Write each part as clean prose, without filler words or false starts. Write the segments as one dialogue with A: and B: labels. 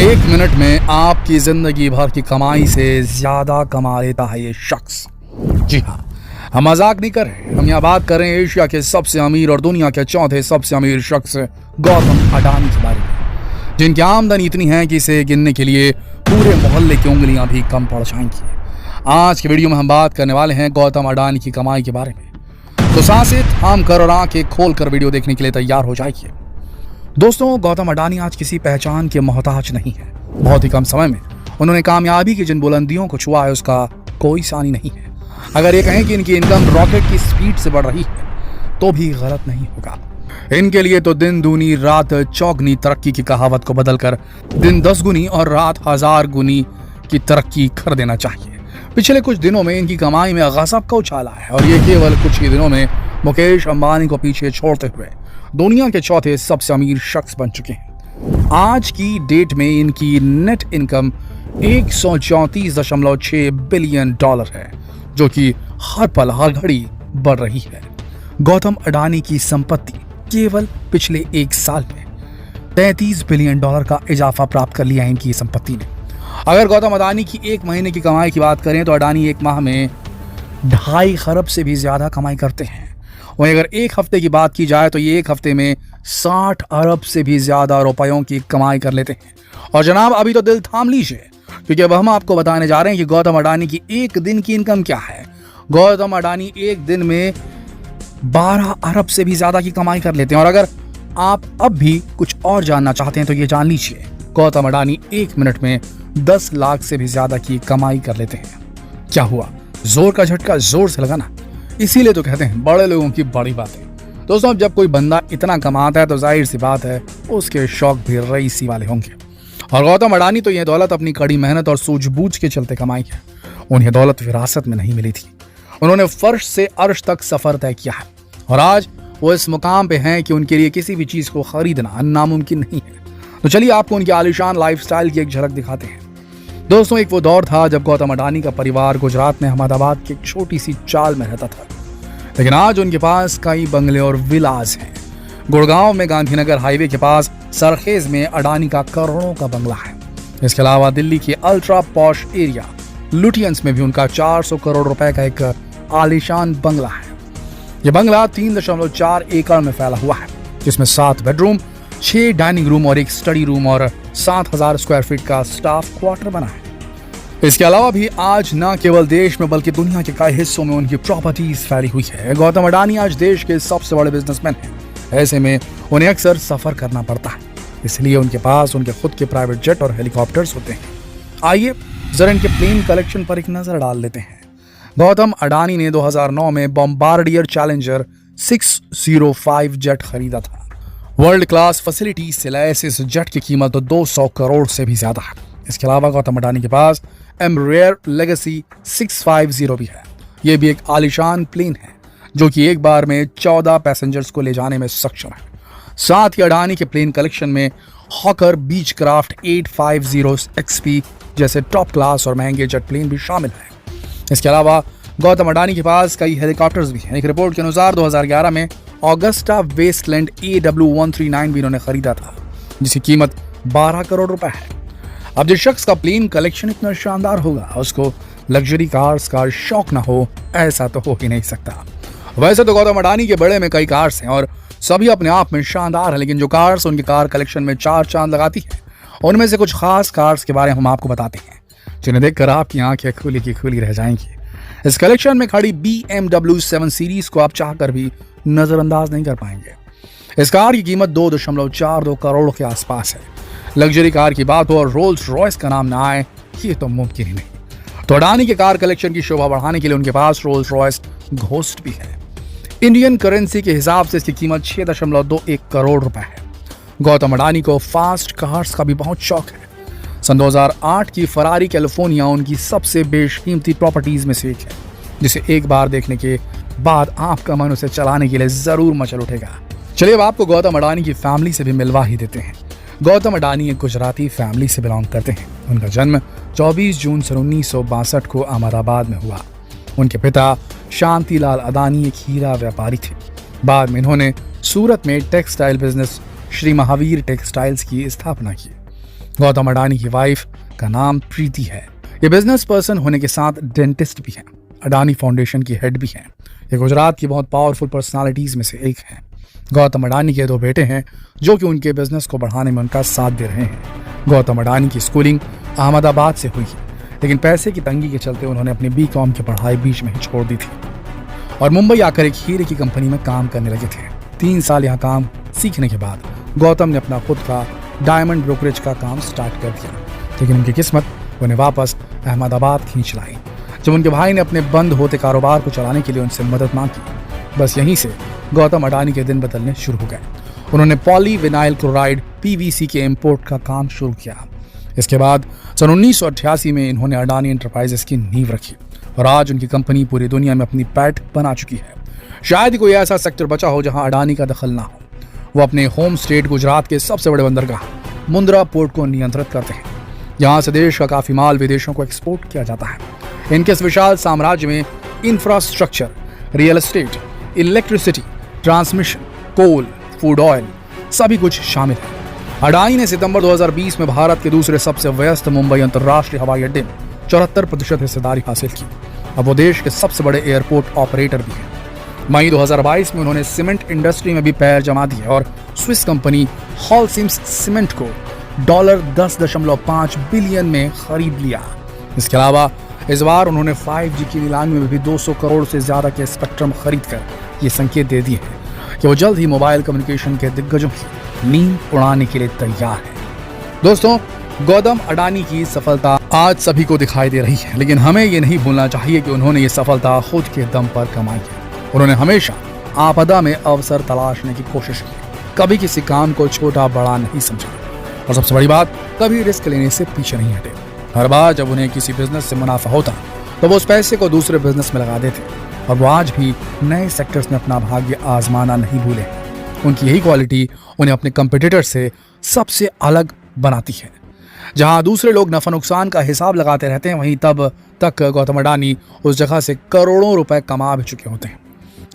A: एक मिनट में आपकी जिंदगी भर की कमाई से ज्यादा कमा लेता है ये शख्स। जी हाँ, हम मजाक नहीं कर रहे। हम यहाँ बात कर रहे हैं एशिया के सबसे अमीर और दुनिया के चौथे सबसे अमीर शख्स गौतम अडानी के बारे में, जिनकी आमदनी इतनी है कि इसे गिनने के लिए पूरे मोहल्ले की उंगलियां भी कम पड़ जाएंगी। आज की वीडियो में हम बात करने वाले हैं गौतम अडानी की कमाई के बारे में, तो सांसें थाम कर और आंखें खोल कर वीडियो देखने के लिए तैयार हो जाइए। दोस्तों, गौतम अडानी आज किसी पहचान के मोहताज नहीं है। बहुत ही कम समय में उन्होंने कामयाबी की जिन बुलंदियों को छुआ है उसका कोई सानी नहीं है। अगर ये कहें कि इनकी इनकम रॉकेट की स्पीड से बढ़ रही है तो भी गलत नहीं होगा। इनके लिए तो दिन दूनी रात चौगनी तरक्की की कहावत को बदलकर दिन 10 गुनी और रात 1000 गुनी की तरक्की कर देना चाहिए। पिछले कुछ दिनों में इनकी कमाई में गजब का उछाला है और ये केवल कुछ ही दिनों में मुकेश अंबानी को पीछे छोड़ते हुए दुनिया के चौथे सबसे अमीर शख्स बन चुके हैं। आज की डेट में इनकी नेट इनकम 134.6 बिलियन डॉलर है, जो कि हर पल हर घड़ी बढ़ रही है। गौतम अडानी की संपत्ति केवल पिछले एक साल में 33 बिलियन डॉलर का इजाफा प्राप्त कर लिया है इनकी संपत्ति ने। अगर गौतम अडानी की एक महीने की कमाई की बात करें तो अडानी एक माह में 2.5 खरब से भी ज्यादा कमाई करते हैं। वहीं अगर एक हफ्ते की बात की जाए तो ये एक हफ्ते में 60 अरब से भी ज्यादा रुपयों की कमाई कर लेते हैं। और जनाब, अभी तो दिल थाम लीजिए, क्योंकि अब हम आपको बताने जा रहे हैं कि गौतम अडानी की एक दिन की इनकम क्या है। गौतम अडानी एक दिन में 12 अरब से भी ज्यादा की कमाई कर लेते हैं। और अगर आप अब भी कुछ और जानना चाहते हैं तो ये जान लीजिए, गौतम अडानी एक मिनट में 10 लाख से भी ज्यादा की कमाई कर लेते हैं। क्या हुआ, जोर का झटका जोर से लगा ना, इसीलिए तो कहते हैं बड़े लोगों की बड़ी बातें। दोस्तों, अब जब कोई बंदा इतना कमाता है तो जाहिर सी बात है उसके शौक भी रईसी वाले होंगे। और गौतम अडानी तो यह दौलत अपनी कड़ी मेहनत और सूझबूझ के चलते कमाई है। उन्हें दौलत विरासत में नहीं मिली थी। उन्होंने फर्श से अर्श तक सफर तय किया है और आज वो इस मुकाम पे हैं कि उनके लिए किसी भी चीज को खरीदना नामुमकिन नहीं है। तो चलिए आपको उनकी आलीशान लाइफस्टाइल की एक झलक दिखाते हैं। दोस्तों, एक वो दौर था जब गौतम अडानी का परिवार गुजरात में अहमदाबाद की एक छोटी सी चाल में रहता था, लेकिन आज उनके पास कई बंगले और विलास हैं। गुड़गांव में गांधीनगर हाईवे के पास सरखेज में अडानी का करोड़ों का बंगला है। इसके अलावा दिल्ली के अल्ट्रा पॉश एरिया लुटियंस में भी उनका 400 करोड़ रुपए का एक आलीशान बंगला है। यह बंगला 3.4 एकड़ में फैला हुआ है, जिसमें 7 बेडरूम, 6 डाइनिंग रूम और 1 स्टडी रूम और 7000 स्क्वायर फीट का स्टाफ क्वार्टर बना है। इसके अलावा भी आज न केवल देश में बल्कि दुनिया के कई हिस्सों में उनकी प्रॉपर्टीज फैली हुई है। गौतम अडानी आज देश के सबसे बड़े बिजनेसमैन हैं। ऐसे में उन्हें अक्सर सफर करना पड़ता है, इसलिए उनके पास उनके खुद के प्राइवेट जेट और हेलीकॉप्टर्स होते हैं। आइए जरा इनके प्लेन कलेक्शन पर एक नजर डाल लेते हैं। गौतम अडानी ने 2009 में बॉम्बार्डियर चैलेंजर 605 जेट खरीदा था। वर्ल्ड क्लास फैसिलिटी से लैस इस जेट की कीमत 200 करोड़ से भी ज्यादा है। इसके अलावा गौतम अडानी के पास एम्ब्रेयर लेगेसी 650 भी है। यह भी एक आलीशान प्लेन है जो कि एक बार में 14 पैसेंजर्स को ले जाने में सक्षम है। साथ ही अडानी के प्लेन कलेक्शन में हॉकर बीच क्राफ्ट 850 XP जैसे टॉप क्लास और महंगे जेट प्लेन भी शामिल है। इसके अलावा गौतम अडानी के पास कई हेलीकॉप्टर्स भी हैं। एक रिपोर्ट के अनुसार 2011 में ऑगस्टा वेस्टलैंड AW139 भी इन्होंने खरीदा था, जिसकी कीमत 12 करोड़ रुपए है। अब जिस शख्स का प्लेन कलेक्शन इतना शानदार होगा, उसको लग्जरी कार्स का शौक ना हो, ऐसा तो हो ही नहीं सकता। वैसे तो गौतम अडानी के बड़े में कई कार्स हैं और सभी अपने आप में शानदार है, लेकिन जो कार्स उनके कार कलेक्शन में 4 चांद लगाती है, उनमें से कुछ खास कार्स के बारे में हम आपको बताते हैं, जिन्हें देखकर आपकी आंखें खुली की खुली रह जाएंगी। इस कलेक्शन में खड़ी BMW 7 सीरीज को आप चाहकर भी नजरअंदाज नहीं कर पाएंगे। इस कार की कीमत 2.42 करोड़ के आसपास है। लग्जरी कार की बात हो और रोल्स रॉयस का नाम ना आए, ये तो मुमकिन ही नहीं। तो अडानी के कार कलेक्शन की शोभा बढ़ाने के लिए उनके पास रोल्स रॉयस घोस्ट भी है। इंडियन करेंसी के हिसाब से इसकी कीमत 6.21 करोड़ रुपए है। गौतम अडानी को फास्ट कार्स का भी बहुत शौक है। सन 2008 की फरारी कैलिफोर्निया उनकी सबसे बेशकीमती प्रॉपर्टीज में से एक है, जिसे एक बार देखने के बाद आपका मन उसे चलाने के लिए जरूर मचल उठेगा। चलिए अब आपको गौतम अडानी की फैमिली से भी मिलवा ही देते हैं। गौतम अडानी एक गुजराती फैमिली से बिलोंग करते हैं। उनका जन्म 24 जून सन 1962 को अहमदाबाद में हुआ। उनके पिता शांतिलाल अडानी एक हीरा व्यापारी थे। बाद में इन्होंने सूरत में textile business Shri Mahavir textiles की स्थापना की। गौतम अडानी की वाइफ का नाम प्रीति है। ये बिजनेस पर्सन होने के साथ डेंटिस्ट भी हैं। अडानी फाउंडेशन की हेड भी हैं। ये गुजरात की बहुत पावरफुल पर्सनालिटीज में से एक हैं। गौतम अडानी के 2 बेटे हैं जो कि उनके बिजनेस को बढ़ाने में उनका साथ दे रहे हैं। गौतम अडानी की स्कूलिंग अहमदाबाद से हुई है, लेकिन पैसे की तंगी के चलते उन्होंने अपनी BCom की पढ़ाई बीच में ही छोड़ दी थी और मुंबई आकर एक हीरे की कंपनी में काम करने लगे थे। 3 साल यहाँ काम सीखने के बाद गौतम ने अपना खुद का डायमंड ब्रोकरेज का काम स्टार्ट कर दिया, लेकिन उनकी किस्मत उन्हें वापस अहमदाबाद खींच लाई जब उनके भाई ने अपने बंद होते कारोबार को चलाने के लिए उनसे मदद मांगी। बस यहीं से गौतम अडानी के दिन बदलने शुरू हो गए। उन्होंने पॉलीविनाइल क्लोराइड PVC के इंपोर्ट का काम शुरू किया। इसके बाद सन 1988 में इन्होंने अडानी एंटरप्राइजेस की नींव रखी और आज उनकी कंपनी पूरी दुनिया में अपनी पैठ बना चुकी है। शायद ही कोई ऐसा सेक्टर बचा हो जहां अडानी का दखल ना हो। वो अपने होम स्टेट गुजरात के सबसे बड़े बंदरगाह मुंद्रा पोर्ट को नियंत्रित करते हैं। यहाँ से देश का काफी माल विदेशों को एक्सपोर्ट किया जाता है। इनके इस विशाल साम्राज्य में infrastructure, real estate, electricity, transmission, coal, food oil सभी कुछ शामिल है। अडानी ने सितंबर 2020 में भारत के दूसरे सबसे व्यस्त मुंबई अंतर्राष्ट्रीय हवाई अड्डे में 74% हिस्सेदारी हासिल की। अब वो देश के सबसे बड़े एयरपोर्ट ऑपरेटर भी हैं। मई 2022 में उन्होंने सीमेंट इंडस्ट्री में भी पैर जमा दिए और स्विस कंपनी हॉलसिम्स सीमेंट को $10.5 बिलियन में खरीद लिया। इसके अलावा इस बार उन्होंने 5G की नीलामी में भी 200 करोड़ से ज्यादा के स्पेक्ट्रम खरीदकर ये संकेत दे दिए हैं कि वो जल्द ही मोबाइल कम्युनिकेशन के दिग्गजों की नींद उड़ाने के लिए तैयार है। दोस्तों, गौतम अडानी की सफलता आज सभी को दिखाई दे रही है, लेकिन हमें ये नहीं भूलना चाहिए कि उन्होंने ये सफलता खुद के दम पर कमाई है। उन्होंने हमेशा आपदा में अवसर तलाशने की कोशिश की, कभी किसी काम को छोटा बड़ा नहीं समझा और सबसे बड़ी बात, कभी रिस्क लेने से पीछे नहीं हटे। हर बार जब उन्हें किसी बिजनेस से मुनाफा होता तो वो उस पैसे को दूसरे बिजनेस में लगा देते और वो आज भी नए सेक्टर्स में अपना भाग्य आजमाना नहीं भूले। उनकी यही क्वालिटी उन्हें अपने कंपटीटर से सबसे अलग बनाती है। जहां दूसरे लोग नफा नुकसान का हिसाब लगाते रहते हैं, वहीं तब तक गौतम अडानी उस जगह से करोड़ों रुपए कमा भी चुके होते हैं।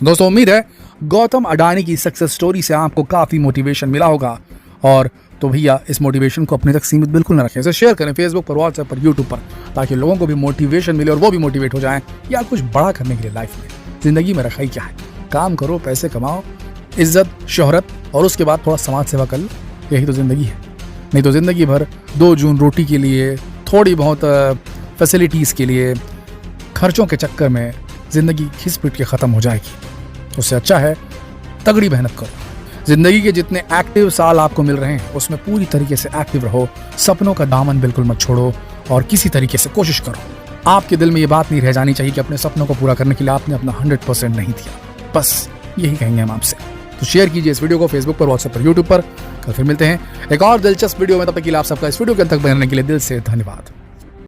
A: दोस्तों, उम्मीद है गौतम अडानी की सक्सेस स्टोरी से आपको काफी मोटिवेशन मिला होगा और तो भैया इस मोटिवेशन को अपने तक सीमित बिल्कुल न रखें। इसे शेयर करें फेसबुक पर, व्हाट्सएप पर, यूट्यूब पर, ताकि लोगों को भी मोटिवेशन मिले और वो भी मोटिवेट हो जाएं या कुछ बड़ा करने के लिए लाइफ में। जिंदगी में रखा ही क्या है, काम करो, पैसे कमाओ, इज्जत, शोहरत और उसके बाद थोड़ा समाज सेवा कर लो। यही तो जिंदगी है। नहीं तो जिंदगी भर 2 जून रोटी के लिए, थोड़ी बहुत फैसिलिटीज़ के लिए, खर्चों के चक्कर में जिंदगी घिस पिट के ख़त्म हो जाएगी। उससे अच्छा है तगड़ी मेहनत करो। जिंदगी के जितने एक्टिव साल आपको मिल रहे हैं उसमें पूरी तरीके से एक्टिव रहो। सपनों का दामन बिल्कुल मत छोड़ो और किसी तरीके से कोशिश करो। आपके दिल में ये बात नहीं रह जानी चाहिए कि अपने सपनों को पूरा करने के लिए आपने अपना 100% नहीं दिया। बस यही कहेंगे हम आपसे। तो शेयर कीजिए इस वीडियो को फेसबुक पर, व्हाट्सएप पर, यूट्यूब पर। कल फिर मिलते हैं एक और दिलचस्प वीडियो में। तब तक के लिए आप सबका इस वीडियो के अंत तक बनने के लिए दिल से धन्यवाद।